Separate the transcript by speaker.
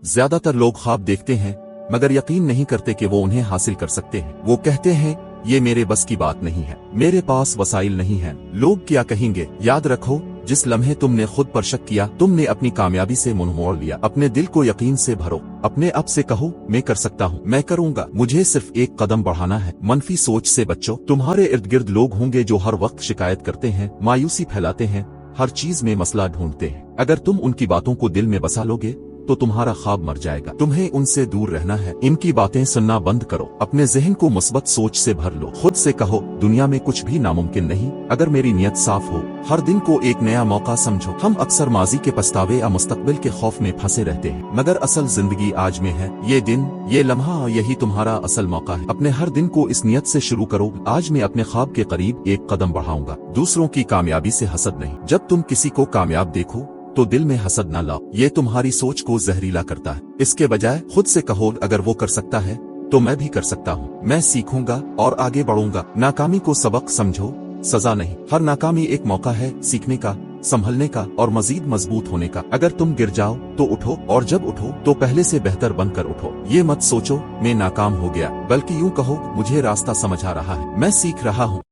Speaker 1: ज्यादातर लोग ख्वाब देखते हैं मगर यकीन नहीं करते कि वो उन्हें हासिल कर सकते हैं। वो कहते हैं ये मेरे बस की बात नहीं है, मेरे पास वसाइल नहीं है, लोग क्या कहेंगे। याद रखो, जिस लम्हे तुमने खुद पर शक किया, तुमने अपनी कामयाबी से मुंह मोड़ लिया। अपने दिल को यकीन से भरो, अपने आप से कहो मैं कर सकता हूँ, मैं करूँगा, मुझे सिर्फ एक कदम बढ़ाना है। मनफी सोच से बच्चों, तुम्हारे इर्द गिर्द लोग होंगे जो हर वक्त शिकायत करते हैं, मायूसी फैलाते हैं, हर चीज में मसला ढूंढते हैं। अगर तुम उनकी बातों को दिल में बसा लोगे तो तुम्हारा ख्वाब मर जाएगा। तुम्हें उनसे दूर रहना है, इनकी बातें सुनना बंद करो, अपने ज़हन को मुस्बत सोच से भर लो। खुद से कहो दुनिया में कुछ भी नामुमकिन नहीं अगर मेरी नीयत साफ हो। हर दिन को एक नया मौका समझो। हम अक्सर माजी के पछतावे या मुस्तकबिल के खौफ में फंसे रहते हैं, मगर असल जिंदगी आज में है। ये दिन, ये लम्हा, यही तुम्हारा असल मौका है। अपने हर दिन को इस नियत से शुरू करो, आज मैं अपने ख्वाब के करीब एक कदम बढ़ाऊंगा। दूसरों की कामयाबी से हसद नहीं। जब तुम किसी को कामयाब देखो तो दिल में हसद ना लाओ, ये तुम्हारी सोच को जहरीला करता है। इसके बजाय खुद से कहो अगर वो कर सकता है तो मैं भी कर सकता हूँ, मैं सीखूंगा और आगे बढ़ूंगा। नाकामी को सबक समझो, सजा नहीं। हर नाकामी एक मौका है सीखने का, संभलने का और मजीद मजबूत होने का। अगर तुम गिर जाओ तो उठो, और जब उठो तो पहले से बेहतर बनकर उठो। ये मत सोचो मैं नाकाम हो गया, बल्कि यूं कहो मुझे रास्ता समझ आ रहा है, मैं सीख रहा हूँ।